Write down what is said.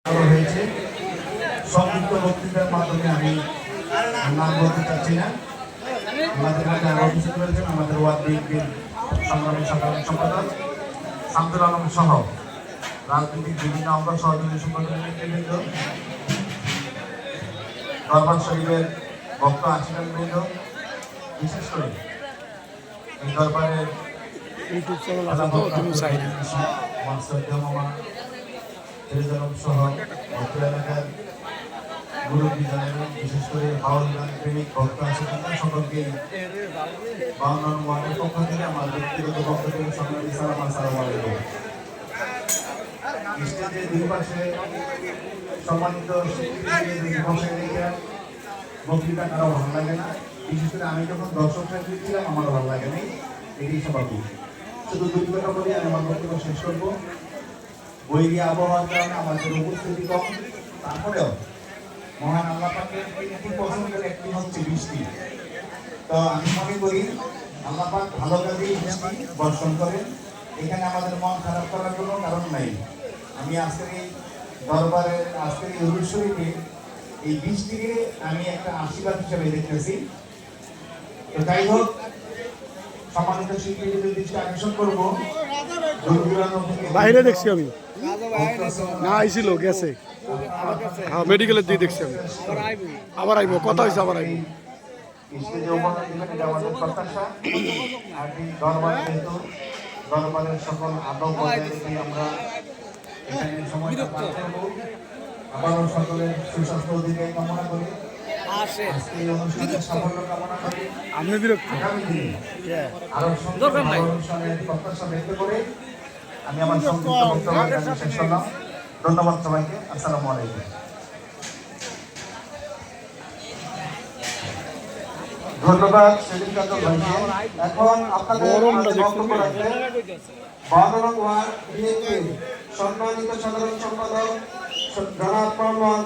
হয়েছে সংযুক্ত বক্তৃতার মাধ্যমে আমি নাম বলতে চাচ্ছি না। আমাদের মাঝে আরো উপস্থিত রয়েছেন আমাদের ওয়ার্ড বিএনপির সংগ্রামী সাধারণ সম্পাদক শামসুল আলম সহ রাজনৈতিক বিভিন্ন অঙ্গ সহযোগী সংগঠনের নেতৃবৃন্দ, দরবার শরীফের ভক্ত আশীর্বাদবৃন্দ, বিশেষ করে এই দরবারের সহ ভক্ত এলাকার মুরব্বী জানেন, বিশেষ করে বাউল গান প্রেমিক ভক্ত আছে সকলকে 52 ওয়ার্ডের পক্ষ থেকে আমার ব্যক্তিগত পক্ষ থেকে সকলকে সালাম আসসালামু আলাইকুম। স্টেজের দুই পাশে সম্মানিত বক্তৃতা কারো ভালো লাগে না, বিশেষ করে আমি যখন দর্শক সাথে ছিলাম আমারও ভালো লাগে নাই, এটি স্বাভাবিক। শুধু দুই কথা বলে আমি আমার বক্তব্য শেষ করবো। বৈরী আবহাওয়ার কারণে আমাদের উপস্থিতি কম, তারপরেও মহান আল্লাহ পাকের তিনটি পছন্দের একটি হচ্ছে বৃষ্টি। তো আমি মনে করি আল্লাহ পাক ভালো কাজেই বৃষ্টি বর্ষণ করেন, এখানে আমাদের মন খারাপ করার কোনো কারণ নাই। আমি আজকের এই দরবারের আজকের এই হুজুর শরীফে এই বৃষ্টিকে আমি একটা আশীর্বাদ হিসেবে দেখতেছি। তো যাই হোক, সম্মানিত শিল্পীদের দৃষ্টি আকর্ষণ করবো, বাইরে দেখছি আমি, না আইছিল গেছে, হ্যাঁ মেডিকেলের দিয়ে দেখছি আমি, আবার আইব, কথা হয়েছে আবার আইব। দরবারের সকল আদব আমরা এখানে সময় আবারও সকলের সুস্বাস্থ্য অধিকার কামনা করি, সাফল্য কামনা করি। আপনি বিরক্ত আরো অনুষ্ঠানের প্রত্যাশা ব্যক্ত করে আমি আমার সংক্ষিপ্ত বক্তব্য শেষ করলাম। ধন্যবাদ সবাইকে, আসসালামু আলাইকুম। ধন্যবাদ সেলিম কাজল ভাইকে। এখন আপনাদের বক্তব্য রাখবেন 52 নং ওয়ার্ড বিএনপির সম্মানিত সাধারণ সম্পাদক জনাব মোহাম্মদ